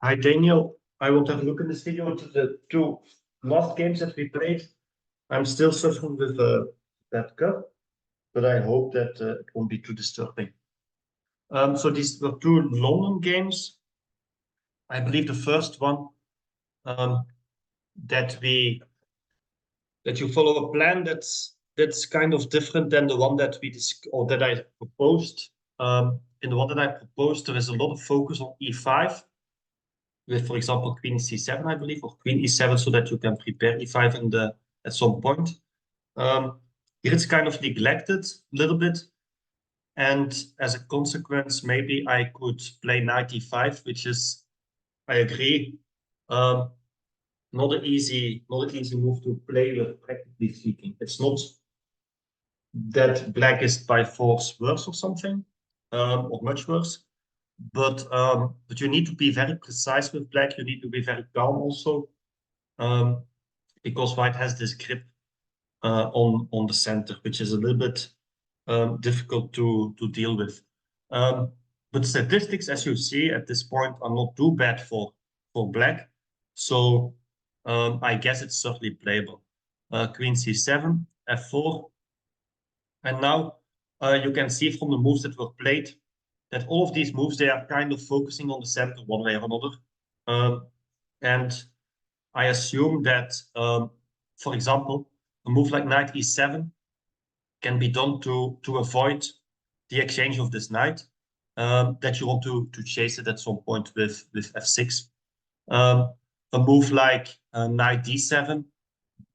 Hi Daniel, I want to have a look in this video to the two last games that we played. I'm still suffering with that cup, but I hope that it won't be too disturbing. So these were two London games. I believe the first one that you follow a plan that's kind of different than the one that that I proposed. In the one that I proposed, there is a lot of focus on e5. With, for example, queen c7, I believe, or queen e7, so that you can prepare e5 at some point. Here it's kind of neglected a little bit. And as a consequence, maybe I could play knight e5, which is, I agree, not an easy move to play with, practically speaking. It's not that black is by force worse or something, or much worse. But you need to be very precise with black. You need to be very calm also, because white has this grip on the center, which is a little bit difficult to deal with. But statistics, as you see at this point, are not too bad for black. So I guess it's certainly playable. Queen c7, f4, and now you can see from the moves that were played that all of these moves, they are kind of focusing on the center one way or another. And I assume that, for example, a move like knight e7 can be done to avoid the exchange of this knight, that you want to chase it at some point with f6. A move like knight d7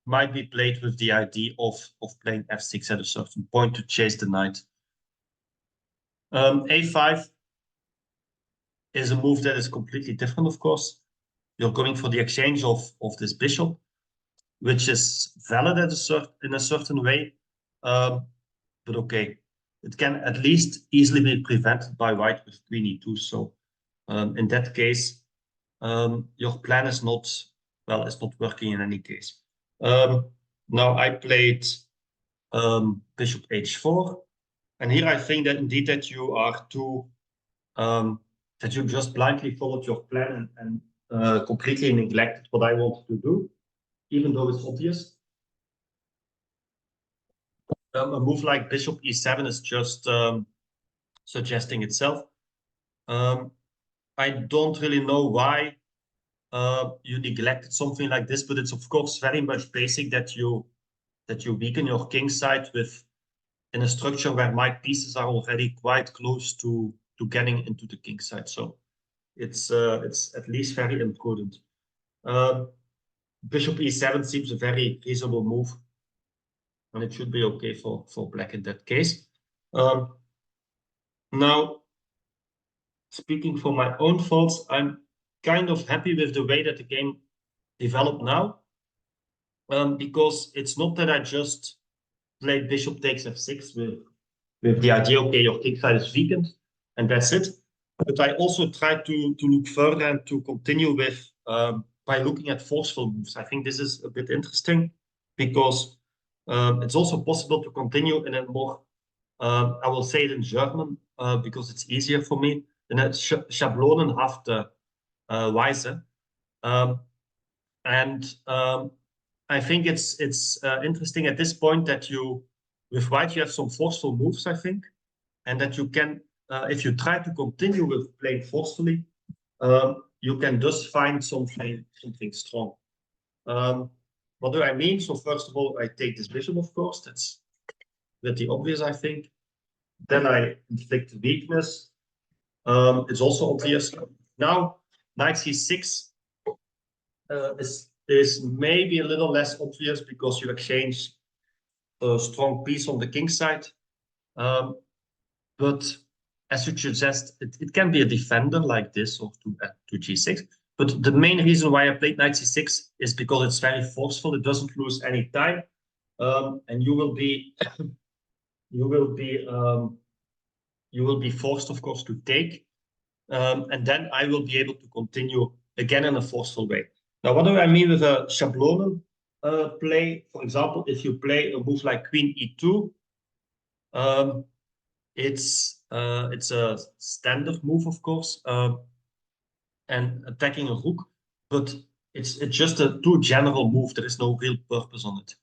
might be played with the idea of playing f6 at a certain point to chase the knight. a5 is a move that is completely different, of course. You're going for the exchange of this bishop, which is valid in a certain way. But okay, it can at least easily be prevented by white with queen e2. So in that case, your plan is not, well, it's not working in any case. Now I played bishop h4. And here I think that indeed that you are too, that you just blindly followed your plan and completely neglected what I wanted to do, even though it's obvious. A move like bishop e7 is just suggesting itself. I don't really know why you neglected something like this, but it's of course very much basic that you weaken your king side in a structure where my pieces are already quite close to getting into the king side. So it's at least very imprudent. Bishop e7 seems a very reasonable move, and it should be okay for black in that case. Now, speaking for my own faults, I'm kind of happy with the way that the game developed now, because it's not that I just played bishop takes f6 with the idea, okay, your king side is weakened, and that's it. But I also tried to look further and to continue with by looking at forceful moves. I think this is a bit interesting because it's also possible to continue in a more, I will say it in German because it's easier for me, in a schablonenhafte Weise. I think it's interesting at this point that with white, you have some forceful moves, I think, and that you can, if you try to continue with playing forcefully, you can just find something strong. What do I mean? So first of all, I take this bishop, of course. That's pretty obvious, I think. Then I inflict weakness. It's also obvious. Now, knight c6 is maybe a little less obvious because you exchange a strong piece on the king side. But as you suggest, it can be a defender like this or to g6. But the main reason why I played knight c6 is because it's very forceful. It doesn't lose any time, and you will be forced, of course, to take, and then I will be able to continue again in a forceful way. Now, what do I mean with a schablonen play? For example, if you play a move like queen e2, it's a standard move, of course, and attacking a rook, but it's just a too general move. There is no real purpose on it.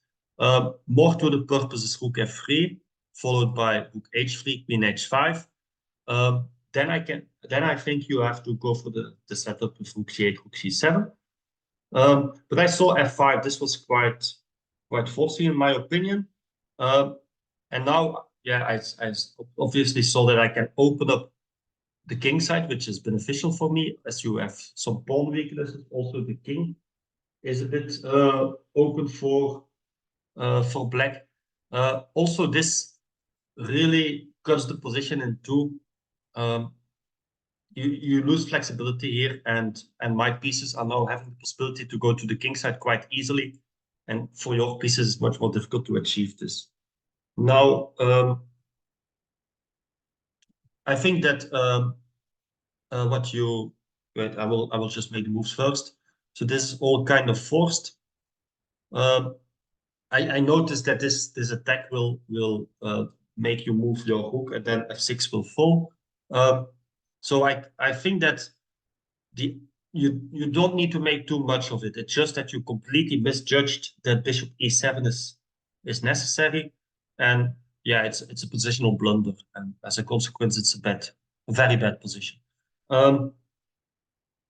More to the purpose is rook f3, followed by rook h3, queen h5. Then I think you have to go for the setup with rook g8, rook g7. But I saw f5. This was quite forcing in my opinion. And now, yeah, I obviously saw that I can open up the king side, which is beneficial for me, as you have some pawn weaknesses. Also, the king is a bit open for black. Also, this really cuts the position in two. You lose flexibility here, and my pieces are now having the possibility to go to the king side quite easily. And for your pieces, it's much more difficult to achieve this. Now, I think that what you wait, I will just make the moves first. So this is all kind of forced. I noticed that this attack will make you move your rook, and then f6 will fall. So I think that you don't need to make too much of it. It's just that you completely misjudged that bishop e7 is necessary, and yeah, it's a positional blunder, and as a consequence, it's a very bad position.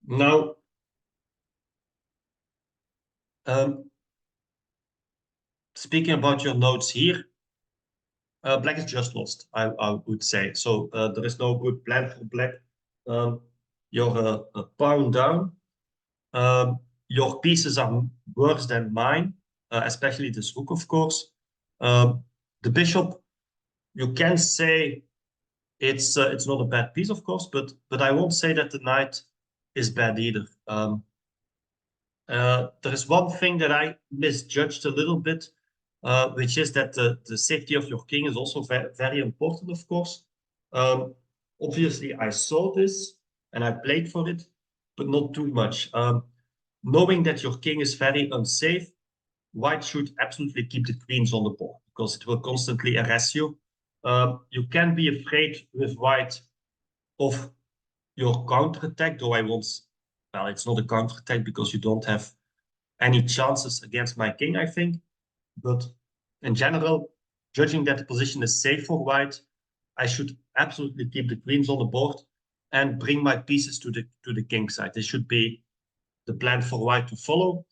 Now, speaking about your notes here, black is just lost, I would say. So there is no good plan for black. You're a pawn down. Your pieces are worse than mine, especially this rook, of course. The bishop, you can say it's not a bad piece, of course, but I won't say that the knight is bad either. There is one thing that I misjudged a little bit, which is that the safety of your king is also very important, of course. Obviously, I saw this and I played for it, but not too much. Knowing that your king is very unsafe, white should absolutely keep the queens on the board because it will constantly harass you. You can be afraid with white of your counterattack, though I won't. Well, it's not a counterattack because you don't have any chances against my king, I think. But in general, judging that the position is safe for white, I should absolutely keep the queens on the board and bring my pieces to the king side. This should be the plan for white to follow.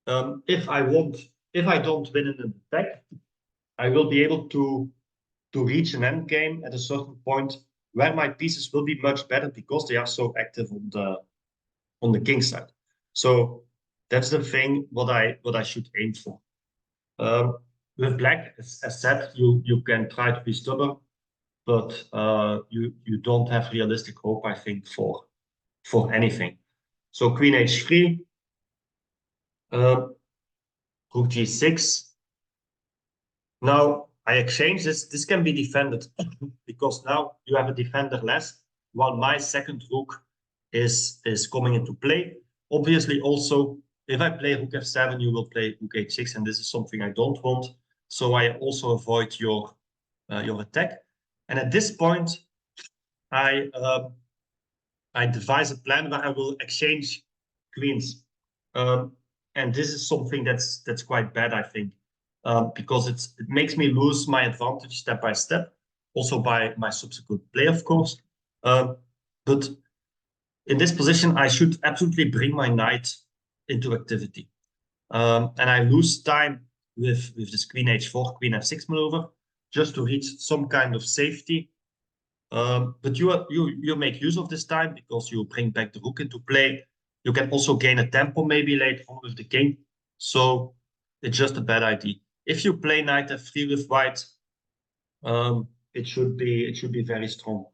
If I don't win in an attack, I will be able to reach an end game at a certain point where my pieces will be much better because they are so active on the king side. So that's the thing what I should aim for. With black, as said, you can try to be stubborn, but you don't have realistic hope, I think, for anything. So queen h3, rook g6. Now I exchange this. This can be defended because now you have a defender less, while my second rook is coming into play. Obviously, also, if I play rook f7, you will play rook h6, and this is something I don't want. So I also avoid your attack. And at this point, I devise a plan where I will exchange queens. And this is something that's quite bad, I think, because it makes me lose my advantage step by step, also by my subsequent play, of course. But in this position, I should absolutely bring my knight into activity. And I lose time with this queen h4, queen f6 maneuver, just to reach some kind of safety. But you make use of this time because you bring back the rook into play. You can also gain a tempo maybe later on with the king. So it's just a bad idea. If you play knight f3 with white, it should be very strong.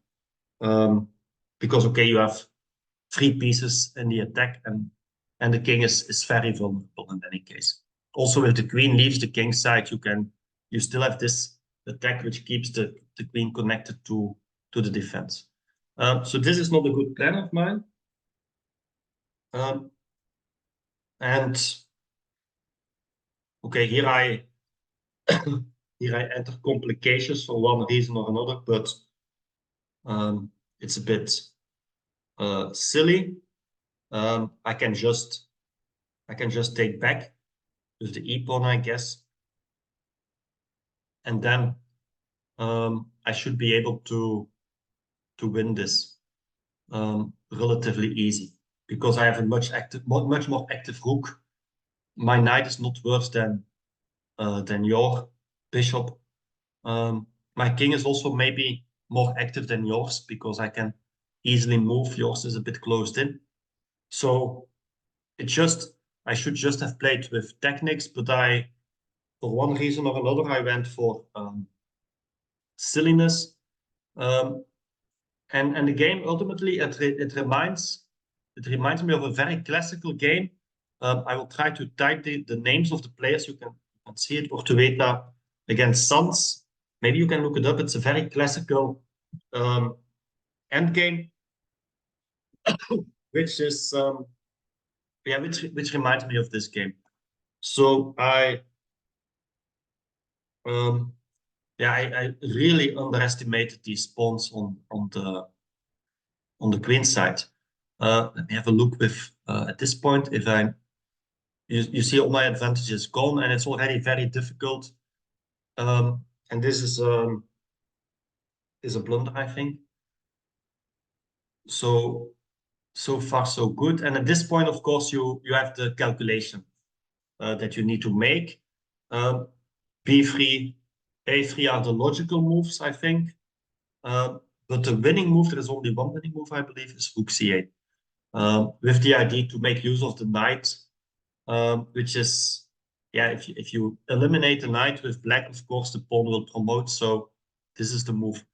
Because okay, you have 3 pieces in the attack, and the king is very vulnerable in any case. Also, if the queen leaves the king side, you still have this attack which keeps the queen connected to the defense. So this is not a good plan of mine. And okay, here I enter complications for one reason or another, but it's a bit silly. I can just take back with the e pawn, I guess, and then I should be able to win this relatively easy because I have a much more active rook. My knight is not worse than your bishop. My king is also maybe more active than yours because I can easily move. Yours is a bit closed in. So I should just have played with techniques, but for one reason or another, I went for silliness. And the game ultimately it reminds me of a very classical game. I will try to type the names of the players. You can see it. Ortueta against Sans. Maybe you can look it up. It's a very classical endgame, which is which reminds me of this game. So I really underestimated these pawns on the queen side. Let me have a look with at this point if you see all my advantages gone and it's already very difficult. And this is a blunder, I think. So far so good. And at this point, of course, you have the calculation that you need to make. B3, A3 are the logical moves, I think. But the winning move, there is only one winning move, I believe, is rook c8. With the idea to make use of the knight, which is, yeah, if you eliminate the knight with black, of course, the pawn will promote. So this is the move.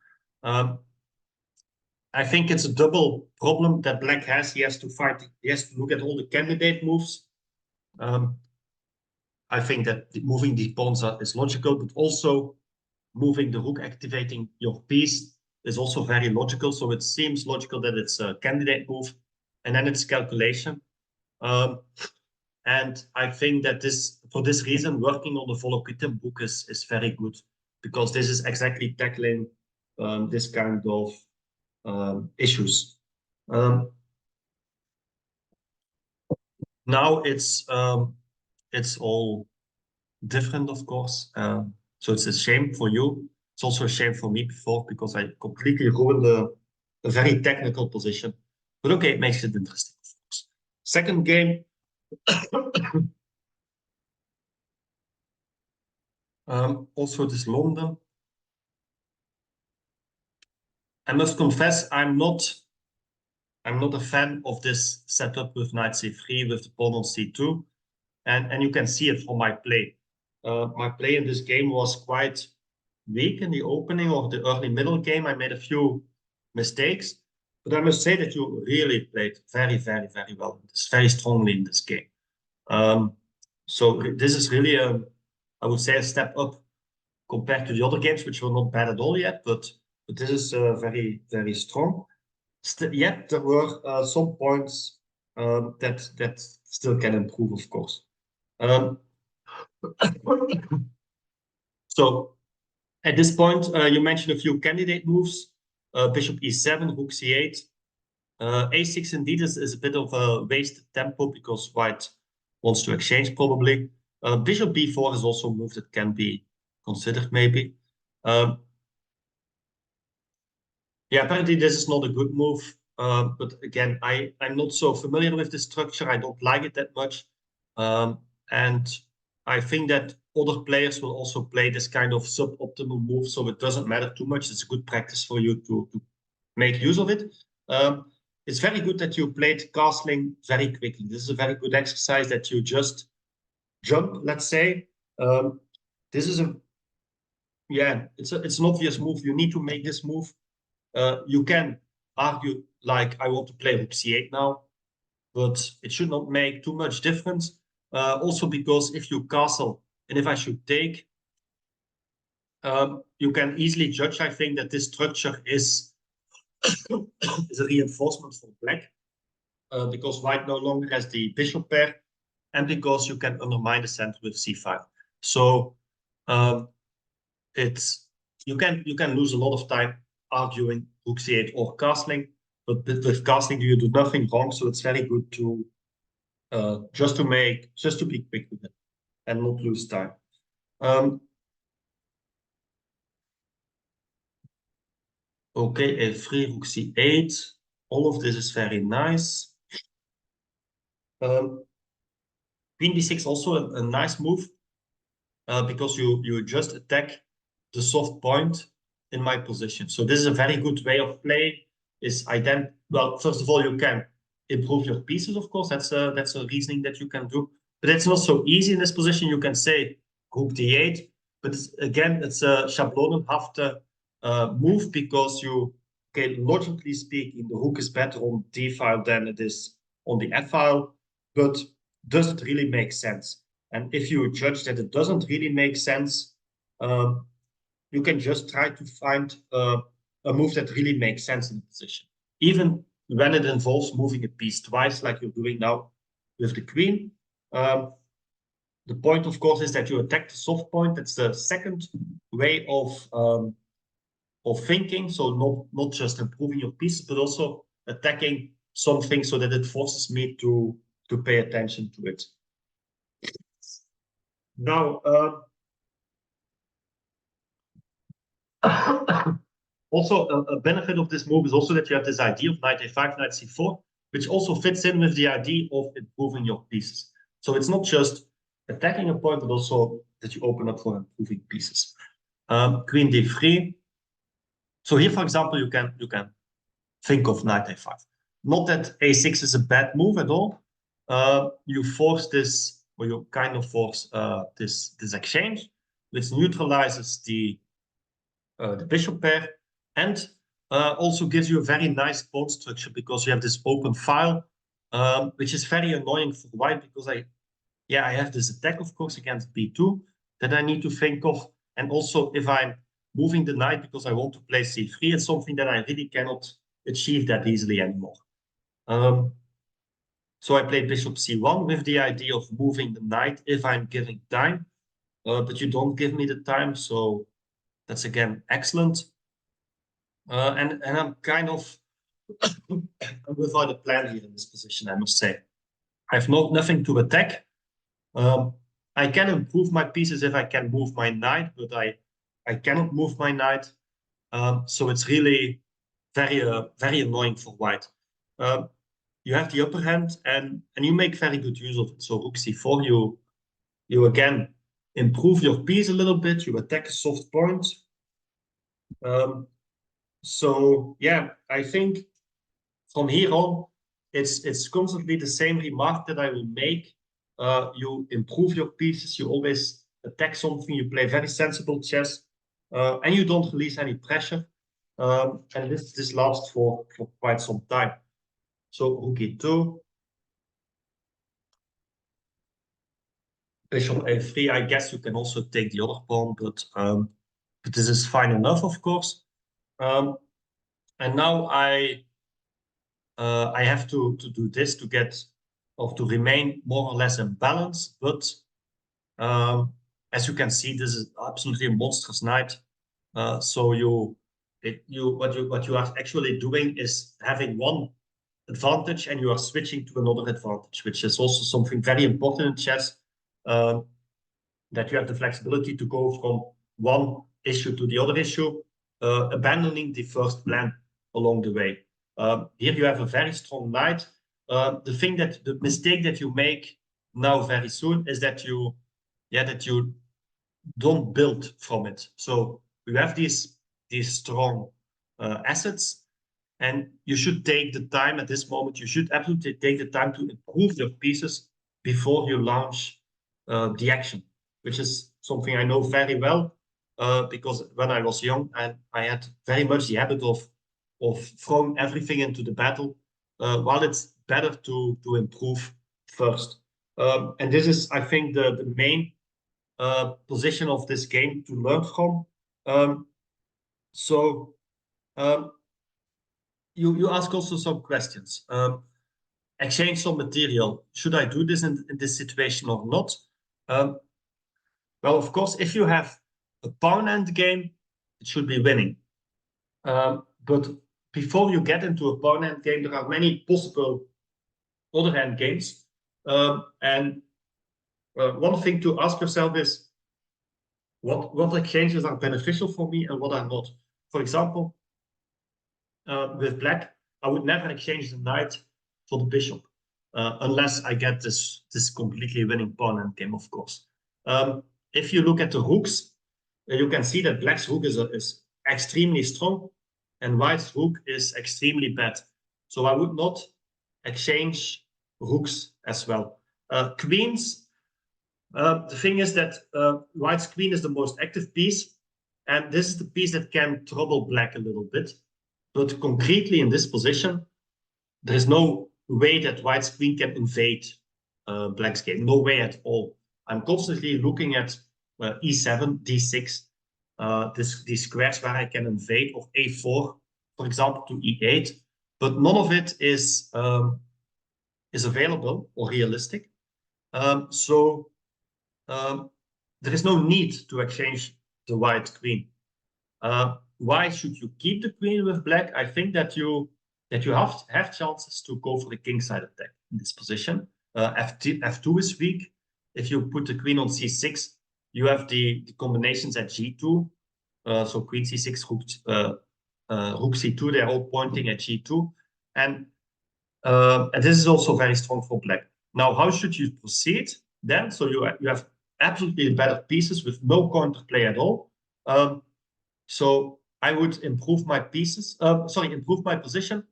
I think it's a double problem that black has. He has to look at all the candidate moves. I think that moving the pawns is logical, but also moving the rook, activating your piece is also very logical. So it seems logical that it's a candidate move, and then it's calculation. And I think that for this reason, working on the Volokitten book is very good because this is exactly tackling this kind of issues. Now it's all different, of course. So it's a shame for you. It's also a shame for me before because I completely ruined a very technical position. But okay, it makes it interesting, of course. Second game. Also this London. I must confess, I'm not a fan of this setup with knight c3 with the pawn on c2. And you can see it from my play. My play in this game was quite weak in the opening or the early middle game. I made a few mistakes, but I must say that you really played very, very, very well. It's very strongly in this game. So this is really I would say a step up compared to the other games, which were not bad at all yet, but this is very, very strong. Yet there were some points that still can improve, of course. So at this point, you mentioned a few candidate moves. Bishop e7, rook c8. A6 indeed is a bit of a wasted tempo because white wants to exchange probably. Bishop b4 is also a move that can be considered maybe. Yeah, apparently this is not a good move. But again, I'm not so familiar with the structure. I don't like it that much. And I think that other players will also play this kind of suboptimal move, so it doesn't matter too much. It's a good practice for you to make use of it. It's very good that you played castling very quickly. This is a very good exercise that you just jump, let's say. This is it's an obvious move. You need to make this move. You can argue like I want to play rook c8 now, but it should not make too much difference. Also because if you castle and if I should take, you can easily judge, I think, that this structure is a reinforcement for black because white no longer has the bishop pair and because you can undermine the center with c5. So you can lose a lot of time arguing rook c8 or castling. but with casting you do nothing wrong, so it's very good to just to be quick with it and not lose time. Okay, a3, rook c8. All of this is very nice. Queen d6 also a nice move because you just attack the soft point in my position. So this is a very good way of play. Well, first of all, you can improve your pieces, of course. That's a reasoning that you can do. But it's not so easy in this position. You can say rook d8, but it's a Schablonenhafte move because logically speaking, the rook is better on d file than it is on the f file. But does it really make sense? And if you judge that it doesn't really make sense, you can just try to find a move that really makes sense in the position, even when it involves moving a piece twice, like you're doing now with the queen. The point, of course, is that you attack the soft point. That's the second way of thinking. So not just improving your pieces, but also attacking something so that it forces me to pay attention to it. Now, also a benefit of this move is also that you have this idea of knight a5, knight c4, which also fits in with the idea of improving your pieces. So it's not just attacking a point, but also that you open up for improving pieces. Queen d3. So here, for example, you can think of knight a5. Not that a6 is a bad move at all. You force this, or you kind of force this exchange, which neutralizes the bishop pair, and also gives you a very nice pawn structure because you have this open file, which is very annoying for white because I have this attack, of course, against b2 that I need to think of. And also, if I'm moving the knight because I want to play c3, it's something that I really cannot achieve that easily anymore. So I played bishop c1 with the idea of moving the knight if I'm giving time, but you don't give me the time, so that's again excellent. And I'm kind of without a plan here in this position, I must say. I have nothing to attack. I can improve my pieces if I can move my knight, but I cannot move my knight. So it's really very annoying for white. You have the upper hand, and you make very good use of it. So rook c4, you again improve your piece a little bit. You attack a soft point. So yeah, I think from here on, it's constantly the same remark that I will make. You improve your pieces. You always attack something. You play very sensible chess, and you don't release any pressure. And this lasts for quite some time. So rook e2, bishop a3. I guess you can also take the other pawn, but this is fine enough, of course. And now I have to do this to get or to remain more or less in balance. But as you can see, this is absolutely a monstrous knight. So what you are actually doing is having one advantage and you are switching to another advantage, which is also something very important in chess, that you have the flexibility to go from one issue to the other issue, abandoning the first plan along the way. Here you have a very strong knight. The mistake that you make now very soon is that you don't build from it. So you have these strong assets, and you should take the time at this moment. You should absolutely take the time to improve your pieces before you launch the action, which is something I know very well because when I was young, I had very much the habit of throwing everything into the battle, while it's better to improve first. And this is, I think, the main position of this game to learn from. So you ask also some questions. Exchange some material. Should I do this in this situation or not? Well, of course, if you have a pawn end game, it should be winning. But before you get into a pawn endgame, there are many possible other endgames. And one thing to ask yourself is, what exchanges are beneficial for me and what are not? For example, with black, I would never exchange the knight for the bishop, unless I get this completely winning pawn endgame, of course. If you look at the rooks, you can see that black's rook is extremely strong and white's rook is extremely bad. So I would not exchange rooks as well. Queens, the thing is that white's queen is the most active piece, and this is the piece that can trouble black a little bit. But concretely in this position, there is no way that white's queen can invade black's game. No way at all. I'm constantly looking at e7, d6, these squares where I can invade, or a4, for example, to e8. But none of it is available or realistic. So there is no need to exchange the white queen. Why should you keep the queen with black? I think that you have chances to go for the kingside attack in this position. F2 is weak. If you put the queen on c6, you have the combinations at g2. So queen c6, rook c2, they're all pointing at g2. And this is also very strong for black. Now, how should you proceed then? So you have absolutely better pieces with no counterplay at all. So I would improve my pieces. Improve my position,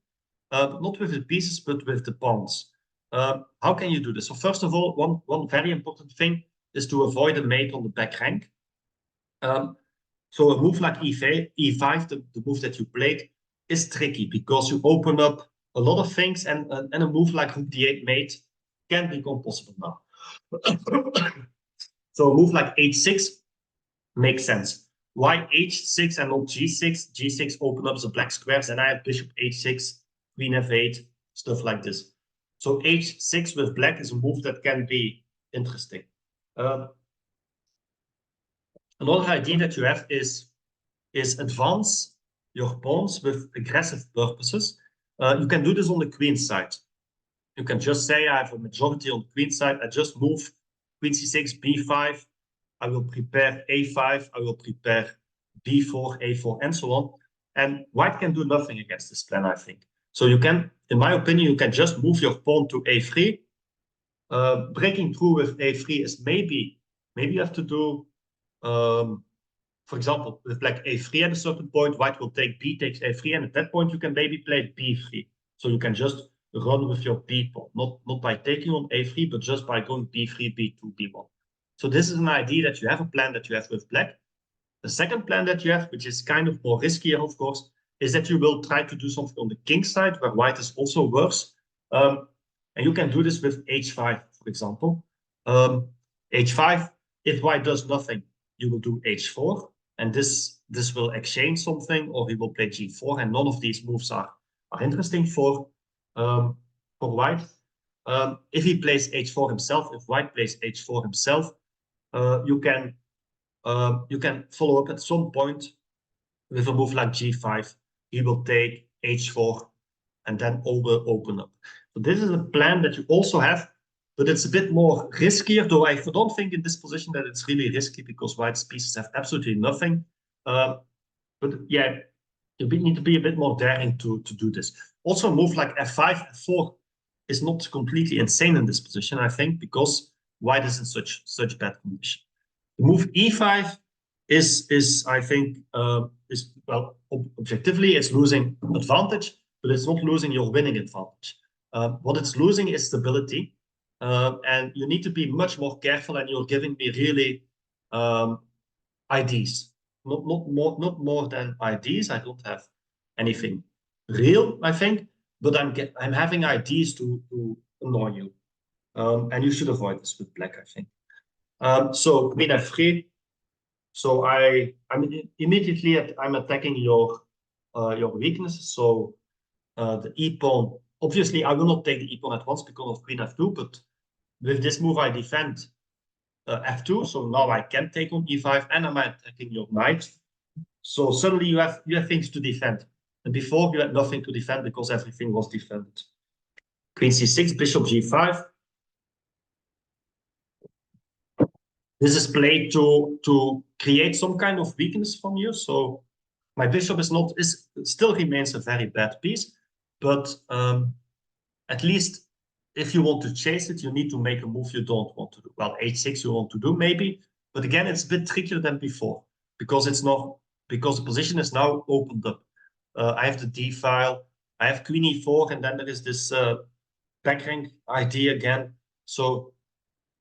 not with the pieces, but with the pawns. How can you do this? So first of all, one very important thing is to avoid a mate on the back rank. So a move like e5, the move that you played, is tricky because you open up a lot of things, and a move like rook d8 mate can become possible now. So a move like h6 makes sense. Why h6 and not g6? G6 open up the black squares, and I have bishop h6, queen f8, stuff like this. So h6 with black is a move that can be interesting. Another idea that you have is advance your pawns with aggressive purposes. You can do this on the queen side. You can just say, I have a majority on the queen side. I just move queen c6, b5. I will prepare a5. I will prepare b4, a4, and so on. And white can do nothing against this plan, I think. So you can, in my opinion, you can just move your pawn to a3. Breaking through with a3 is maybe you have to do, for example, with black a3 at a certain point, white will take b takes a3, and at that point you can maybe play b3. So you can just run with your b pawn, not by taking on a3, but just by going b3, b2, b1. So this is an idea that you have a plan that you have with black. The second plan that you have, which is kind of more riskier, of course, is that you will try to do something on the king side, where white is also worse. And you can do this with h5, for example. H5, if white does nothing, you will do h4, and this will exchange something, or he will play g4, and none of these moves are interesting for white. If he plays h4 himself, if white plays h4 himself, you can follow up at some point with a move like g5. He will take h4, and then all will open up. So this is a plan that you also have, but it's a bit more riskier, though I don't think in this position that it's really risky because white's pieces have absolutely nothing. But yeah, you need to be a bit more daring to do this. Also, a move like f5, f4 is not completely insane in this position, I think, because white is in such bad condition. The move e5 is I think, well, objectively, it's losing advantage, but it's not losing your winning advantage. What it's losing is stability, and you need to be much more careful, and you're giving me really IDs. Not more than IDs. I don't have anything real, I think, but I'm having IDs to annoy you, and you should avoid this with black, I think. So queen f3. So I'm immediately I'm attacking your weaknesses. So the e pawn. Obviously, I will not take the e pawn at once because of queen f2. But with this move, I defend f2. So now I can take on e5, and I'm attacking your knight. So suddenly you have things to defend. And before you had nothing to defend because everything was defended. Queen c6, bishop g5. This is played to create some kind of weakness from you. So my bishop still remains a very bad piece, but at least if you want to chase it, you need to make a move you don't want to do. Well, h6 you want to do maybe, but again, it's a bit trickier than before because the position is now opened up. I have the d file, I have queen e4, and then there is this back rank idea again. So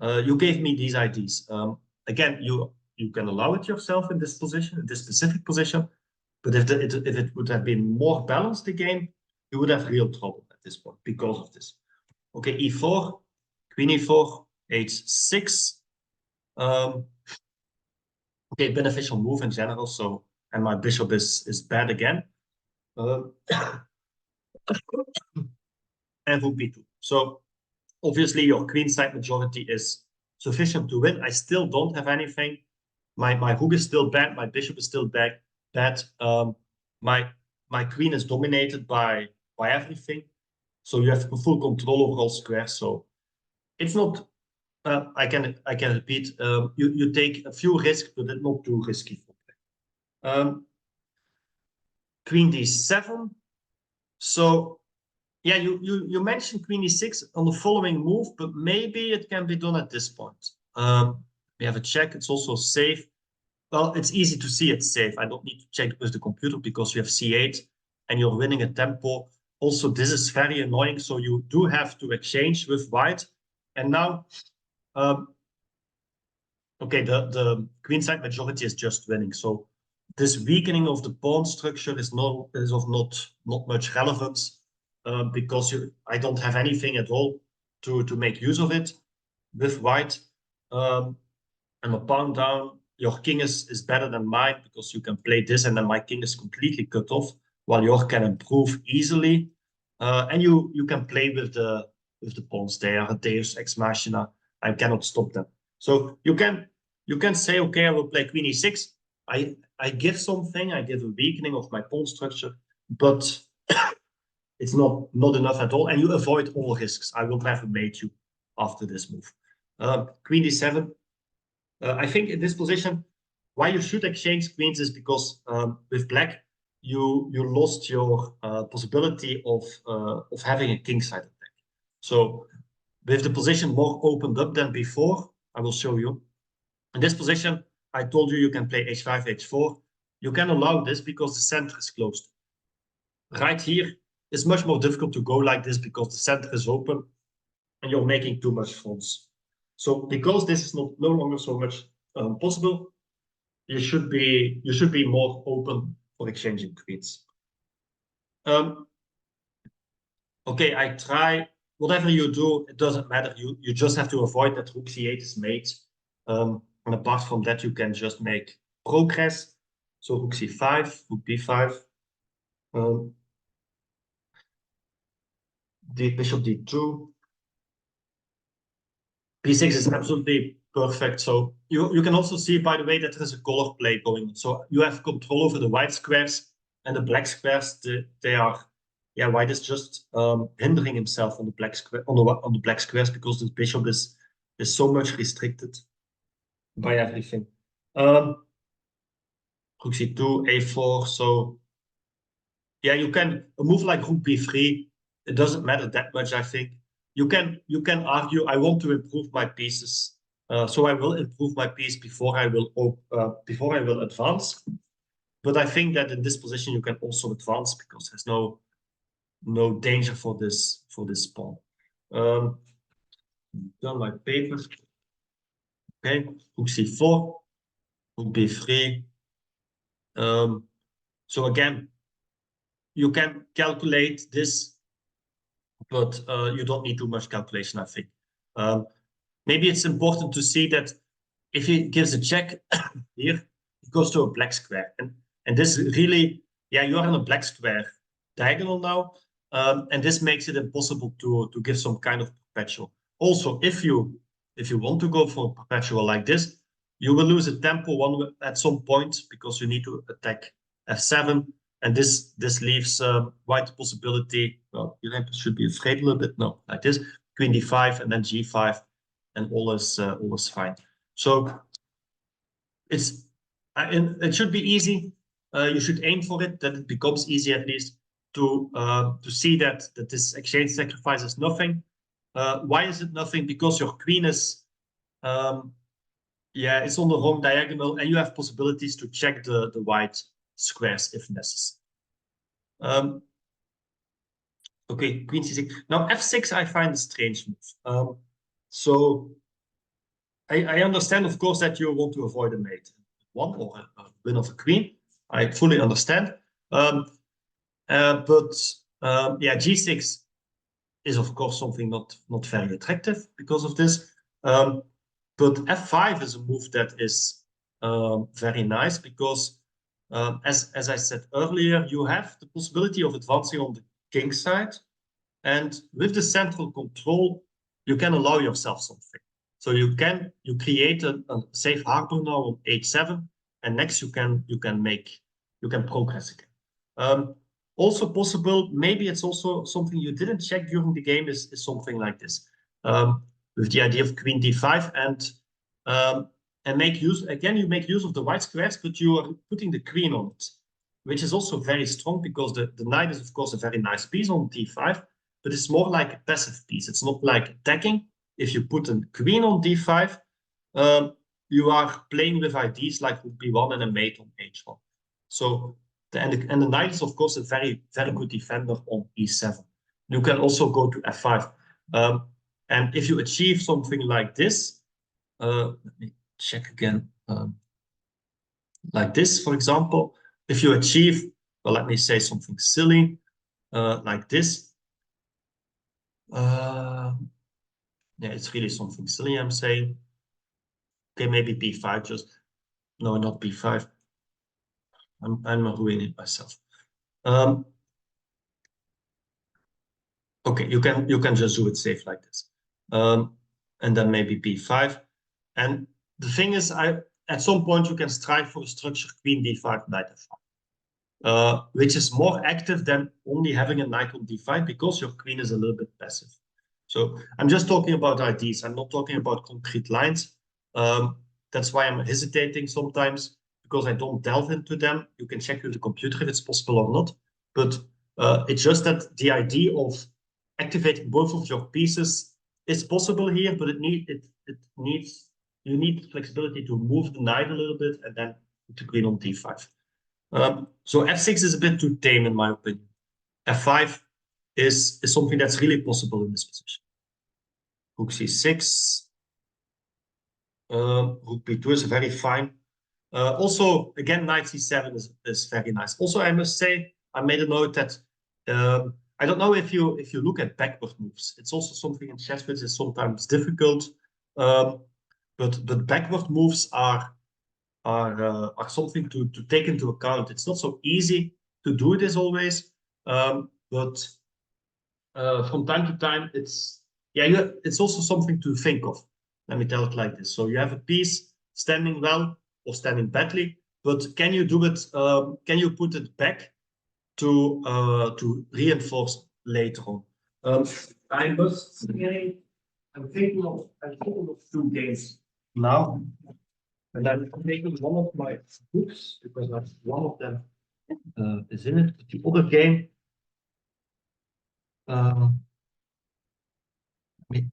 you gave me these ideas. Again, you can allow it yourself in this position, in this specific position, but if it would have been more balanced, the game, you would have real trouble at this point because of this. Okay, e4, queen e4, h6. Okay, beneficial move in general. So, and my bishop is bad again. And rook b2. So, obviously, your queenside majority is sufficient to win. I still don't have anything. My rook is still bad. My bishop is still bad. My queen is dominated by everything. So you have full control over all squares. So it's not. I can repeat. You take a few risks, but it's not too risky for me. Queen d7. So yeah, you mentioned queen e6 on the following move, but maybe it can be done at this point. We have a check. It's also safe. Well, it's easy to see it's safe. I don't need to check with the computer because you have c8 and you're winning a tempo. Also, this is very annoying. So you do have to exchange with white. And now, okay, the queenside majority is just winning. So this weakening of the pawn structure is of not much relevance because I don't have anything at all to make use of it with white. I'm a pawn down. Your king is better than mine because you can play this and then my king is completely cut off while yours can improve easily. And you can play with the pawns. They are a deus ex machina. I cannot stop them. So you can say, okay, I will play queen e6. I give something, I give a weakening of my pawn structure, but it's not enough at all. And you avoid all risks. I will never mate you after this move. Queen d7. I think in this position, why you should exchange queens is because with black, you lost your possibility of having a kingside attack. So with the position more opened up than before, I will show you. In this position, I told you can play h5, h4. You can allow this because the center is closed. Right here, it's much more difficult to go like this because the center is open and you're making too much fronts. So because this is no longer so much possible, you should be more open for exchanging queens. Okay, I try. Whatever you do, it doesn't matter. You just have to avoid that rook c8 is mate. And apart from that, you can just make progress. So rook c5, rook b5, bishop d2. b6 is absolutely perfect. So you can also see, by the way, that there is a color play going on. So you have control over the white squares and the black squares. They are, yeah, white is just hindering himself on the black square on the black squares because the bishop is so much restricted by everything. Rook c2, a4. So yeah, you can a move like rook b3. It doesn't matter that much, I think. You can argue, I want to improve my pieces, so I will improve my piece before I will advance. But I think that in this position you can also advance because there's no danger for this pawn. Done my paper. Okay, rook c4, rook b3. So again, you can calculate this, but you don't need too much calculation, I think. Maybe it's important to see that if he gives a check here, it goes to a black square. And this really, yeah, you are in a black square diagonal now. And this makes it impossible to give some kind of perpetual. Also, if you want to go for a perpetual like this, you will lose a tempo at some point because you need to attack f7. And this leaves white the possibility, well, you should be afraid a little bit, no, like this, queen d5 and then g5, and all is fine. So it should be easy. You should aim for it, that it becomes easy at least to see that this exchange sacrifice is nothing. Why is it nothing? Because your queen is it's on the wrong diagonal, and you have possibilities to check the white squares if necessary. Okay, queen c6. Now f6 I find a strange move. So I understand, of course, that you want to avoid a mate one or a win of a queen. I fully understand. But g6 is of course something not very attractive because of this. But f5 is a move that is very nice because, as I said earlier, you have the possibility of advancing on the king side, and with the central control, you can allow yourself something. So you create a safe harbor now on h7, and next you can progress again. Also possible, maybe it's also something you didn't check during the game, is something like this, with the idea of queen d5 and make use, again, you make use of the white squares, but you are putting the queen on it, which is also very strong because the knight is, of course, a very nice piece on d5, but it's more like a passive piece. It's not like attacking. If you put a queen on d5, you are playing with ideas like rook b1 and a mate on h1. So and the knight is, of course, a very, very good defender on e7. You can also go to f5. And if you achieve something like this, let me check again. Like this, for example, if you achieve, well, let me say something silly, like this. Yeah, it's really something silly, I'm saying. Okay, maybe b5, just, no, not b5. I'm ruining myself. Okay, you can just do it safe like this, and then maybe b5. And the thing is, at some point you can strive for a structure queen d5, knight f5, which is more active than only having a knight on d5 because your queen is a little bit passive. So I'm just talking about ideas. I'm not talking about concrete lines. That's why I'm hesitating sometimes, because I don't delve into them. You can check with the computer if it's possible or not. But it's just that the idea of activating both of your pieces is possible here, but you need flexibility to move the knight a little bit and then put the queen on d5. So f6 is a bit too tame, in my opinion. f5 is something that's really possible in this position. Rook c6. Rook b2 is very fine. Also, again, knight c7 is very nice. Also, I must say, I made a note that I don't know if you look at backward moves. It's also something in chess which is sometimes difficult. But backward moves are something to take into account. It's not so easy to do this always, but from time to time, it's also something to think of. Let me tell it like this. So you have a piece standing well or standing badly, but can you do it? Can you put it back to reinforce later on? I must say, I'm thinking of two games now, and I'm taking one of my books because one of them is in it. The other game.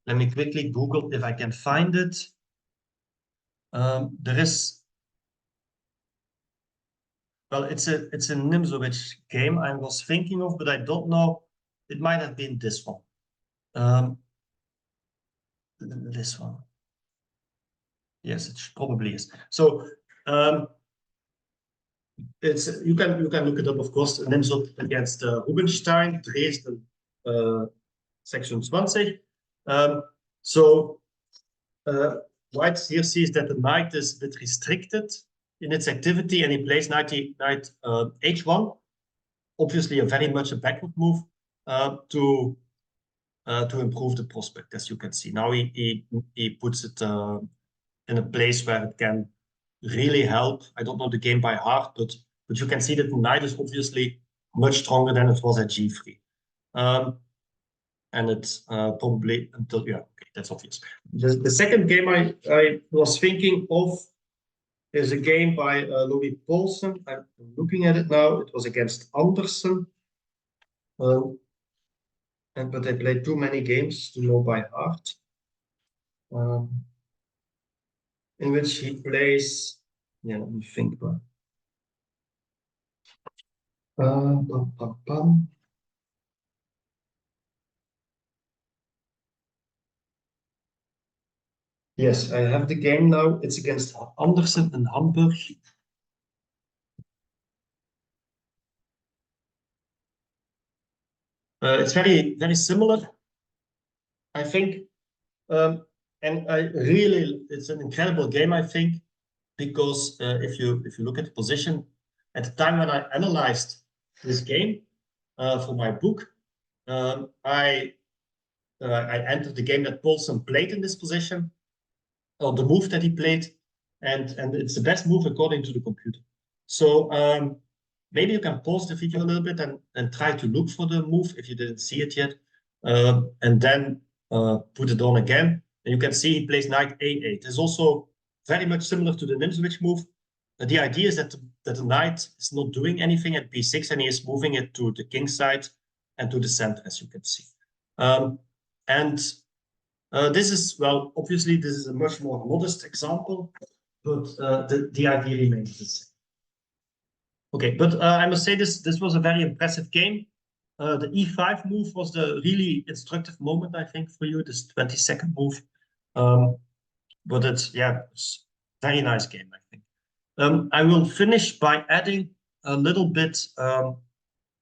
Let me quickly Google if I can find it. There is, well, it's a Nimzowitsch game I was thinking of, but I don't know. It might have been this one. This one. Yes, it probably is. So you can look it up, of course. Nimzowitsch against Rubinstein, Dresden, section 20. White here sees that the knight is a bit restricted in its activity, and he plays knight h1. Obviously, very much a backward move to improve the prospect, as you can see. Now he puts it in a place where it can really help. I don't know the game by heart, but you can see that the knight is obviously much stronger than it was at g3. And it's probably until, yeah, okay, that's obvious. The second game I was thinking of is a game by Louis Paulsen. I'm looking at it now. It was against Andersen. But I played too many games to know by heart. In which he plays, yeah, let me think about it. Yes, I have the game now. It's against Andersen in Hamburg. It's very, very similar, I think. And it's an incredible game, I think, because if you look at the position, at the time when I analyzed this game for my book, I entered the game that Paulsen played in this position, or the move that he played, and it's the best move according to the computer. So maybe you can pause the video a little bit and try to look for the move if you didn't see it yet, and then put it on again. And you can see he plays knight a8. It's also very much similar to the Nimzowitsch move. The idea is that the knight is not doing anything at b6, and he is moving it to the king side and to the center, as you can see. This is, well, obviously, this is a much more modest example, but the idea remains the same. Okay, but I must say this was a very impressive game. The e5 move was the really instructive moment, I think, for you, this 22nd move. But it's a very nice game, I think. I will finish by adding a little bit.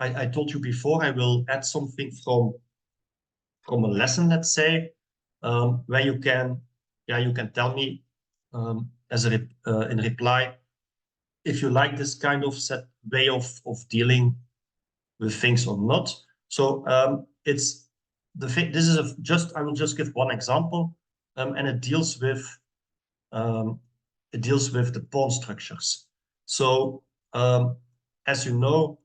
I told you before, I will add something from a lesson, let's say, where you can tell me in reply if you like this kind of way of dealing with things or not. So it's the thing. This is I will just give one example, and it deals with the pawn structures. So as you know,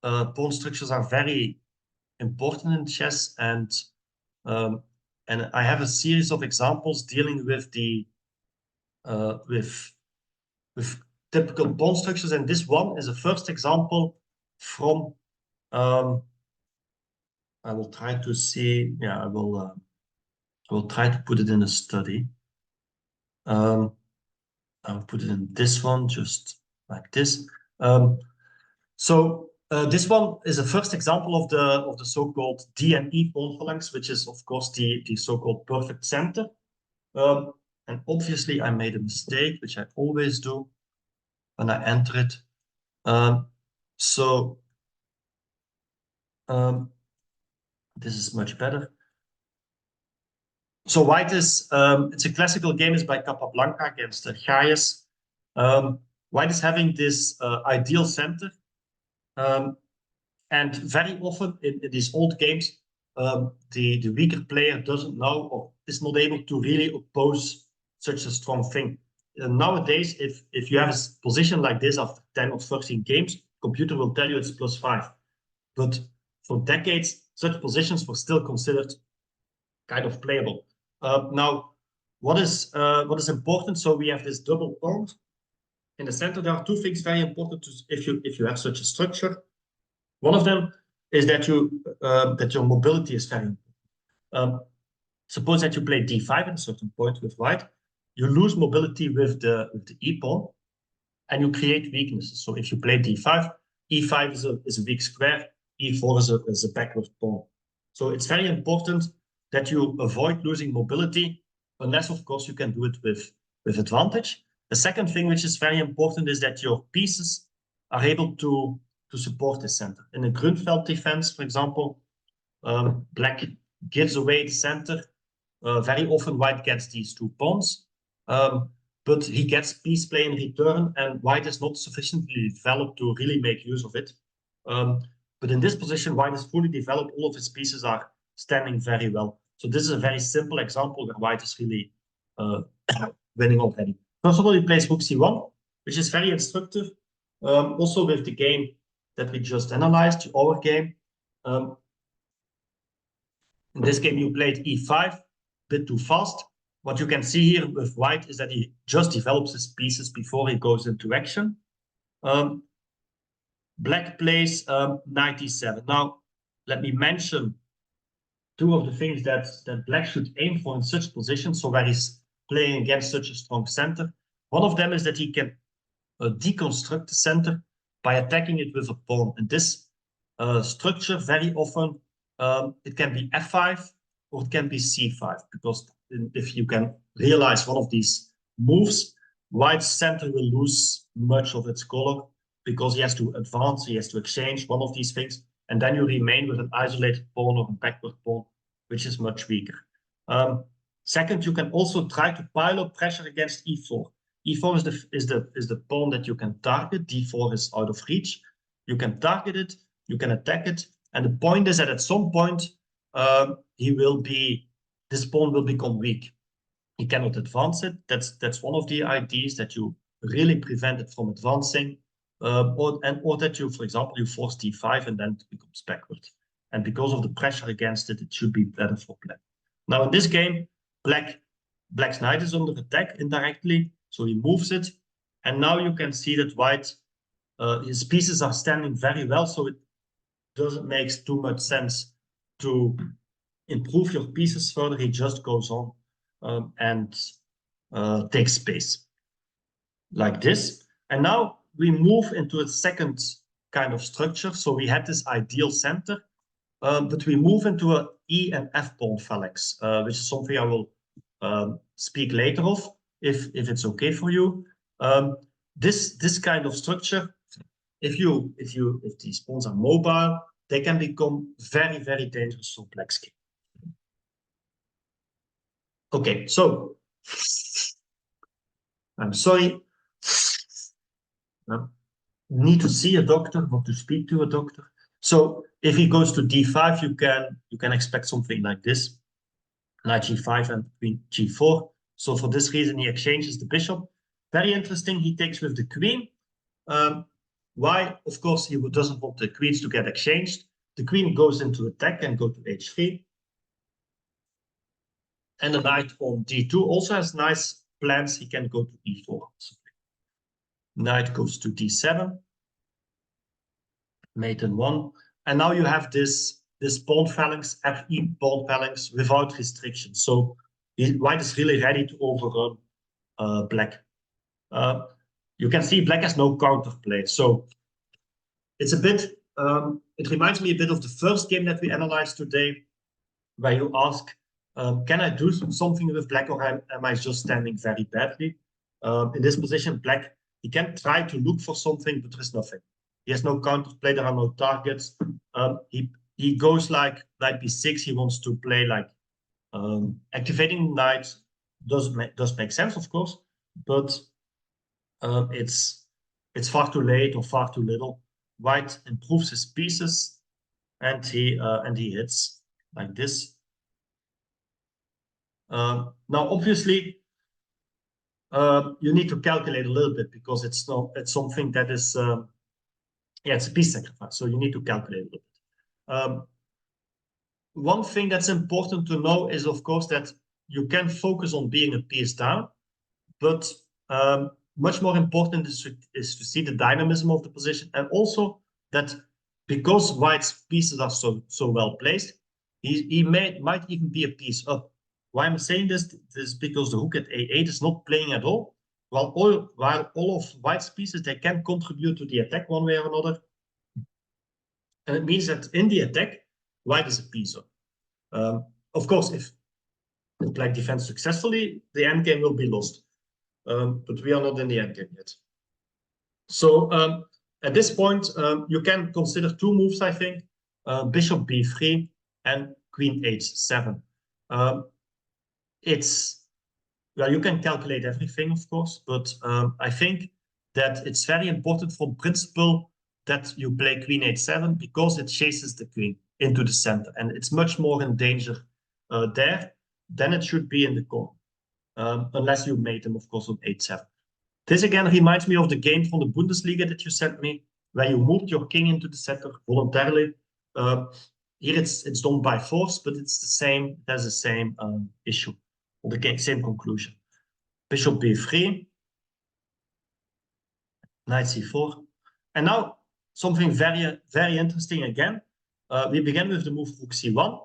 pawn structures are very important in chess, and I have a series of examples dealing with the with typical pawn structures, and this one is a first example from. I will try to see. Yeah, I will try to put it in a study. I'll put it in this one, just like this. So this one is a first example of the so-called DME pawn phalanx, which is of course the so-called perfect center. And obviously I made a mistake, which I always do when I enter it. This is much better. So white is, it's a classical game, is by Capablanca against Schmittichess. White is having this ideal center. And very often in these old games, the weaker player doesn't know or is not able to really oppose such a strong thing. Nowadays, if you have a position like this after 10 or 13 games, computer will tell you it's +5. But for decades, such positions were still considered kind of playable. Now, what is important? So we have this double pawn in the center. There are two things very important if you have such a structure. One of them is that your mobility is very important. Suppose that you play d5 at a certain point with white, you lose mobility with the e pawn, and you create weaknesses. So if you play d5, e5 is a weak square, e4 is a backward pawn. So it's very important that you avoid losing mobility, unless of course you can do it with advantage. The second thing which is very important is that your pieces are able to support the center. In a Grunfeld defense, for example, black gives away the center. Very often white gets these two pawns, but he gets piece play in return, and white is not sufficiently developed to really make use of it. But in this position, white is fully developed. All of his pieces are standing very well. So this is a very simple example where white is really winning already. First of all, he plays rook c1, which is very instructive. Also with the game that we just analyzed, our game. In this game, you played e5, a bit too fast. What you can see here with white is that he just develops his pieces before he goes into action. Black plays knight e7. Now, let me mention two of the things that black should aim for in such positions, so where he's playing against such a strong center. One of them is that he can deconstruct the center by attacking it with a pawn. And this structure, very often, it can be f5 or it can be c5, because if you can realize one of these moves, white's center will lose much of its color because he has to advance, he has to exchange one of these things, and then you remain with an isolated pawn or a backward pawn, which is much weaker. Second, you can also try to pile up pressure against e4. e4 is the pawn that you can target. d4 is out of reach. You can target it, you can attack it, and the point is that at some point this pawn will become weak. He cannot advance it. That's one of the ideas, that you really prevent it from advancing, or that you, for example, you force d5 and then it becomes backward. And because of the pressure against it, it should be better for black. Now in this game, black's knight is under attack indirectly, so he moves it, and now you can see that white, his pieces are standing very well, so it doesn't make too much sense to improve your pieces further. He just goes on and takes space like this. And now we move into a second kind of structure. So we had this ideal center, but we move into a E and F pawn phalanx, which is something I will speak later of, if it's okay for you. This kind of structure, if these pawns are mobile, they can become very, very dangerous for black's game. Okay, so I'm sorry. Need to see a doctor, not to speak to a doctor. So if he goes to d5, you can expect something like this: knight g5 and queen g4. So for this reason, he exchanges the bishop. Very interesting. He takes with the queen. Why? Of course, he doesn't want the queens to get exchanged. The queen goes into attack and go to h3. And the knight on d2 also has nice plans. He can go to e4. Knight goes to d7. Mate in 1. And now you have this pawn phalanx, fe pawn phalanx, without restrictions. So white is really ready to overrun black. You can see black has no counterplay. So it's a bit, it reminds me a bit of the first game that we analyzed today, where you ask, can I do something with black, or am I just standing very badly? In this position, black, he can try to look for something, but there is nothing. He has no counterplay, there are no targets. He goes like knight b6, he wants to play like activating knight does make sense, of course, but it's far too late or far too little. White improves his pieces, and he hits like this. Now, obviously, you need to calculate a little bit, because it's something that is it's a piece sacrifice, so you need to calculate a little bit. One thing that's important to know is, of course, that you can focus on being a piece down, but much more important is to see the dynamism of the position, and also that because white's pieces are so well placed, he might even be a piece up. Why I'm saying this is because the rook at a8 is not playing at all, while all of white's pieces, they can contribute to the attack one way or another. And it means that in the attack, white is a piece up. Of course, if black defends successfully, the endgame will be lost. But we are not in the endgame yet. So at this point, you can consider two moves, I think: bishop b3 and queen h7. Well, you can calculate everything, of course, but I think that it's very important from principle that you play queen h7, because it chases the queen into the center, and it's much more in danger there than it should be in the corner, unless you mate them, of course, on h7. This again reminds me of the game from the Bundesliga that you sent me, where you moved your king into the center voluntarily. Here it's done by force, but it's the same. It has the same issue, or the same conclusion. Bishop b3, knight c4, and now something very, very interesting again. We begin with the move rook c1.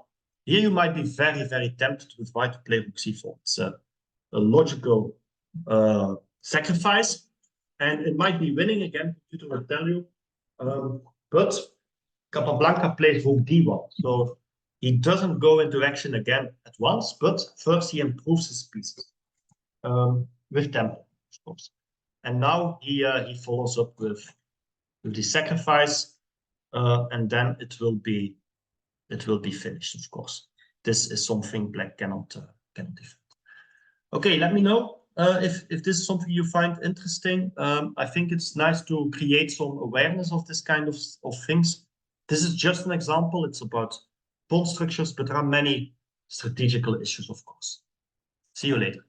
Here you might be very, very tempted with white to play rook c4. It's a logical sacrifice, and it might be winning again. Computer will tell you, but Capablanca plays rook d1, so he doesn't go into action again at once, but first he improves his pieces with tempo, of course. And now he follows up with the sacrifice, and then it will be finished, of course. This is something black cannot defend. Okay, let me know if this is something you find interesting. I think it's nice to create some awareness of this kind of things. This is just an example. It's about pawn structures, but there are many strategical issues, of course. See you later.